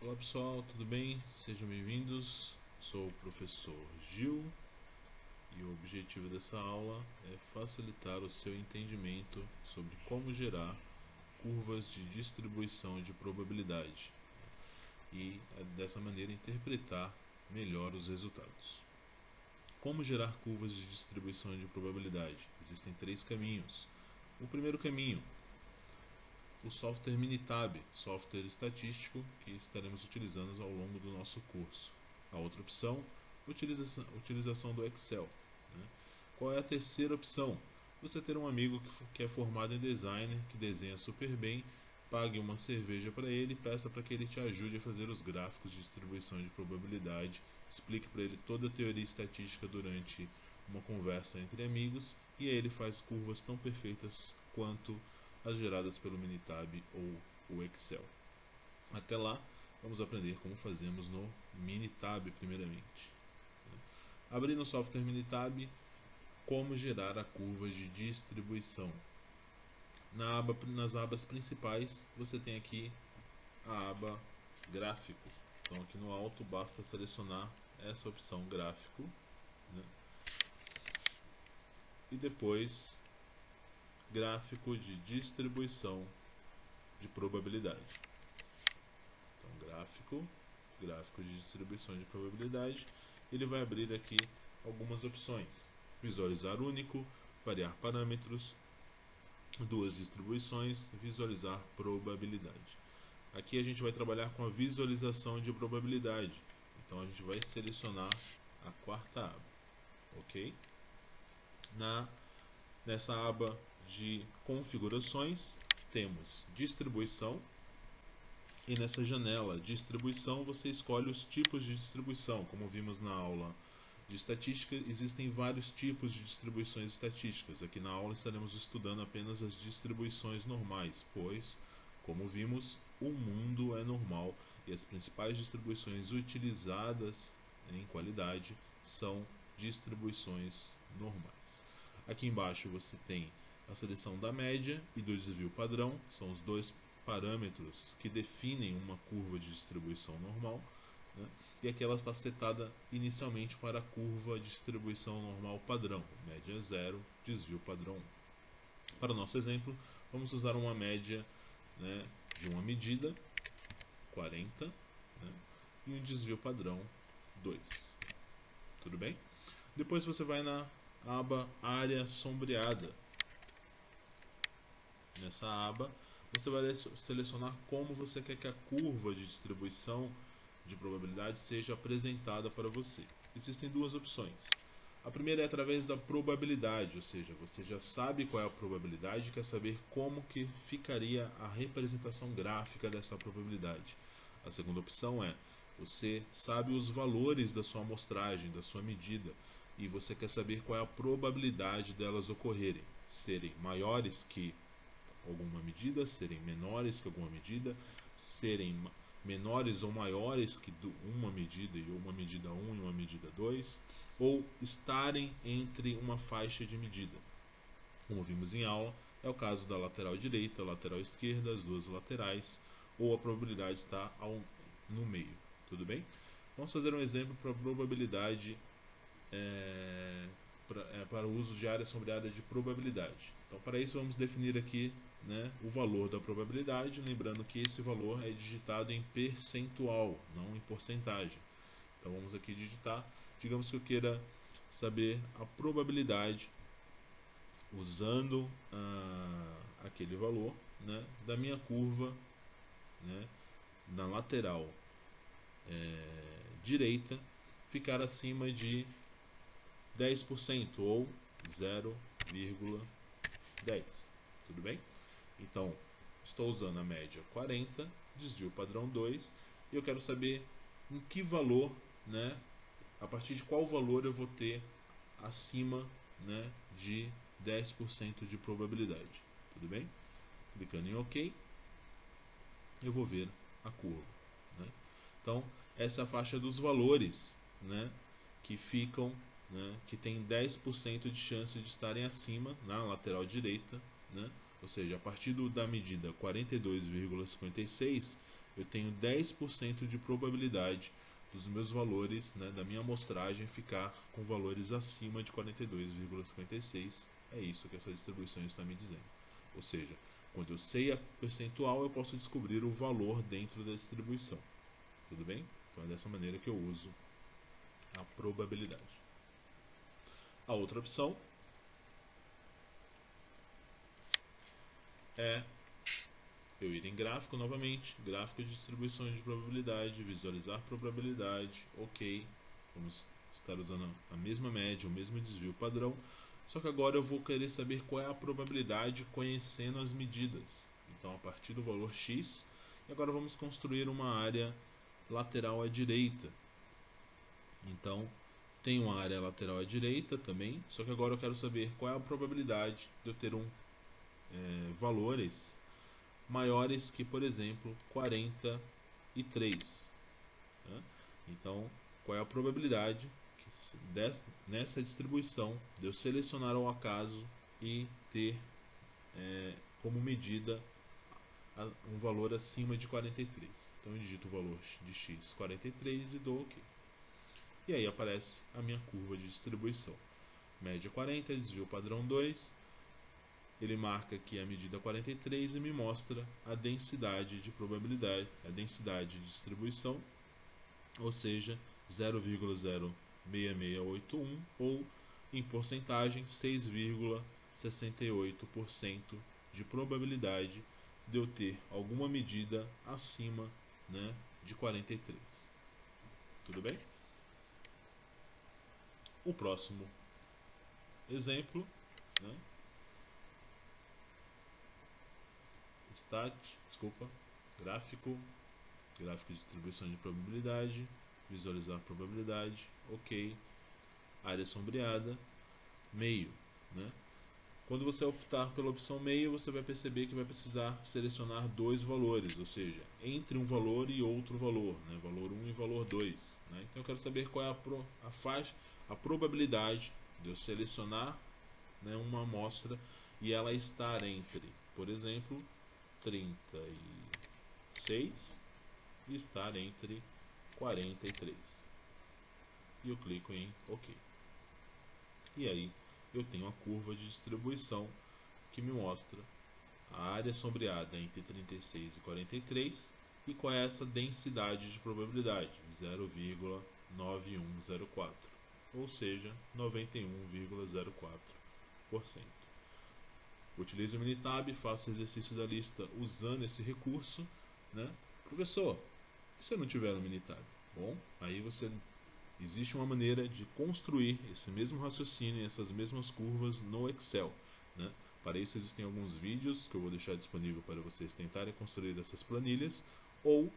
Olá pessoal, tudo bem? Sejam bem-vindos. Sou o professor Gil e o objetivo dessa aula é facilitar o seu entendimento sobre como gerar curvas de distribuição de probabilidade e, dessa maneira, interpretar melhor os resultados. Como gerar curvas de distribuição de probabilidade? Existem três caminhos. O primeiro caminho, o software Minitab, software estatístico que estaremos utilizando ao longo do nosso curso. A outra opção, utilização do Excel. Qual é a terceira opção? Você ter um amigo que é formado em design, que desenha super bem, pague uma cerveja para ele e peça para que ele te ajude a fazer os gráficos de distribuição de probabilidade, explique para ele toda a teoria estatística durante uma conversa entre amigos e aí ele faz curvas tão perfeitas quanto as geradas pelo Minitab ou o Excel. Até lá, vamos aprender como fazemos no Minitab primeiramente. Abrindo o software Minitab, como gerar a curva de distribuição. Nas abas principais, você tem aqui a aba Gráfico. Então aqui no alto basta selecionar essa opção Gráfico, né? E depois Gráfico de distribuição de probabilidade. Então gráfico de distribuição de probabilidade, ele vai abrir aqui algumas opções: visualizar único, variar parâmetros, duas distribuições, visualizar probabilidade. Aqui a gente vai trabalhar com a visualização de probabilidade, então a gente vai selecionar a quarta aba, ok? Nessa aba de configurações temos distribuição, e nessa janela distribuição você escolhe os tipos de distribuição. Como vimos na aula de estatística, existem vários tipos de distribuições estatísticas. Aqui na aula estaremos estudando apenas as distribuições normais, pois, como vimos, o mundo é normal e as principais distribuições utilizadas em qualidade são distribuições normais. Aqui embaixo você tem a seleção da média e do desvio padrão, são os dois parâmetros que definem uma curva de distribuição normal, né? E aqui ela está setada inicialmente para a curva de distribuição normal padrão, média 0, desvio padrão 1. Para o nosso exemplo, vamos usar uma média, né, de uma medida, 40, né, e um desvio padrão 2. Tudo bem? Depois você vai na aba área sombreada. Nessa aba, você vai selecionar como você quer que a curva de distribuição de probabilidade seja apresentada para você. Existem duas opções. A primeira é através da probabilidade, ou seja, você já sabe qual é a probabilidade e quer saber como que ficaria a representação gráfica dessa probabilidade. A segunda opção é, você sabe os valores da sua amostragem, da sua medida, e você quer saber qual é a probabilidade delas ocorrerem, serem maiores que alguma medida, serem menores que alguma medida, serem menores ou maiores que uma medida e uma medida 1 e uma medida 2, ou estarem entre uma faixa de medida. Como vimos em aula, é o caso da lateral direita, lateral esquerda, as duas laterais, ou a probabilidade está no meio. Tudo bem? Vamos fazer um exemplo para a probabilidade para o uso de área sombreada de probabilidade. Então, para isso, vamos definir aqui, né, o valor da probabilidade, lembrando que esse valor é digitado em percentual, não em porcentagem. Então, vamos aqui digitar, digamos que eu queira saber a probabilidade, usando aquele valor, né, da minha curva, né, na lateral direita, ficar acima de 10% ou 0,10. Tudo bem? Então, estou usando a média 40, desvio padrão 2, e eu quero saber em que valor, né, a partir de qual valor eu vou ter acima, né, de 10% de probabilidade. Tudo bem? Clicando em OK, eu vou ver a curva, né? Então, essa é a faixa dos valores, né, que ficam, né, que tem 10% de chance de estarem acima na lateral direita, né? Ou seja, a partir da medida 42,56 eu tenho 10% de probabilidade dos meus valores, né, da minha amostragem ficar com valores acima de 42,56. É isso que essa distribuição está me dizendo. Ou seja, quando eu sei a percentual, eu posso descobrir o valor dentro da distribuição. Tudo bem? Então é dessa maneira que eu uso a probabilidade. A outra opção é eu ir em gráfico novamente, gráfico de distribuição de probabilidade, visualizar probabilidade, ok. Vamos estar usando a mesma média, o mesmo desvio padrão, só que agora eu vou querer saber qual é a probabilidade conhecendo as medidas. Então, a partir do valor x, e agora vamos construir uma área lateral à direita. Então, tem uma área lateral à direita também, só que agora eu quero saber qual é a probabilidade de eu ter valores maiores que, por exemplo, 43. Né? Então, qual é a probabilidade que nessa distribuição de eu selecionar ao acaso e ter como medida um valor acima de 43. Então eu digito o valor de x 43 e dou OK. E aí aparece a minha curva de distribuição. Média 40, desvio padrão 2. Ele marca aqui a medida 43 e me mostra a densidade de probabilidade, a densidade de distribuição, ou seja, 0,06681 ou em porcentagem 6,68% de probabilidade de eu ter alguma medida acima, né, de 43. Tudo bem? O próximo exemplo, né, gráfico de distribuição de probabilidade, visualizar probabilidade, ok, área sombreada, meio, né? Quando você optar pela opção meio, você vai perceber que vai precisar selecionar dois valores, ou seja, entre um valor e outro valor, né? Valor 1 e valor 2. Né? Então eu quero saber qual é a probabilidade de eu selecionar, né, uma amostra e ela estar entre, por exemplo, 36 e estar entre 43. E eu clico em OK. E aí eu tenho a curva de distribuição que me mostra a área sombreada entre 36 e 43 e qual é essa densidade de probabilidade, 0,9104, ou seja, 91,04%. Utilizo o Minitab, faço o exercício da lista usando esse recurso, né? Professor, e se eu não tiver no Minitab? Bom, aí existe uma maneira de construir esse mesmo raciocínio, essas mesmas curvas no Excel, né? Para isso existem alguns vídeos que eu vou deixar disponível para vocês tentarem construir essas planilhas, ou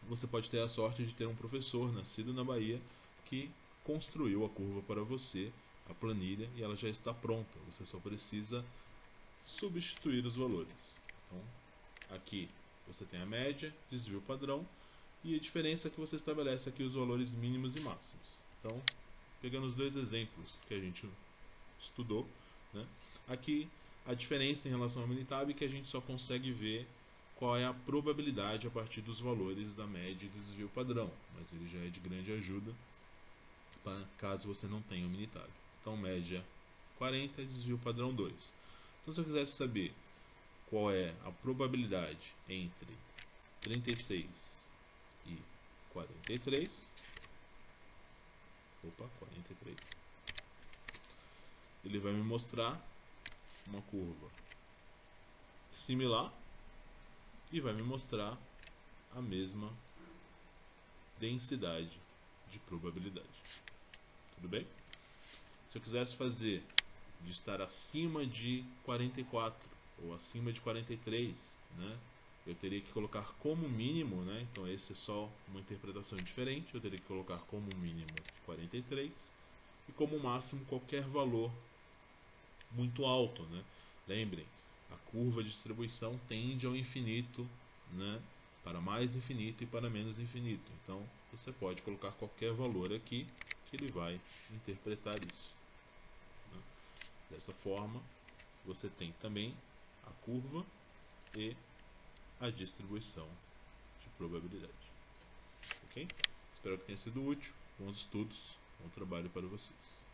você pode ter a sorte de ter um professor nascido na Bahia que construiu a curva para você, a planilha, e ela já está pronta. Você só precisa substituir os valores. Então, aqui você tem a média, desvio padrão, e a diferença é que você estabelece aqui os valores mínimos e máximos. Então, pegando os dois exemplos que a gente estudou, né, aqui a diferença em relação ao Minitab é que a gente só consegue ver qual é a probabilidade a partir dos valores da média e do desvio padrão, mas ele já é de grande ajuda caso você não tenha o Minitab. Então, média 40, desvio padrão 2. Então, se eu quisesse saber qual é a probabilidade entre 36 e 43, ele vai me mostrar uma curva similar e vai me mostrar a mesma densidade de probabilidade. Tudo bem? Se eu quisesse fazer de estar acima de 44 ou acima de 43, né, eu teria que colocar como mínimo, né, então esse é só uma interpretação diferente, eu teria que colocar como mínimo 43 e como máximo qualquer valor muito alto, né? Lembrem, a curva de distribuição tende ao infinito, né, para mais infinito e para menos infinito. Então você pode colocar qualquer valor aqui que ele vai interpretar isso. Né? Dessa forma, você tem também a curva e a distribuição probabilidade. Ok? Espero que tenha sido útil. Bons estudos, bom trabalho para vocês.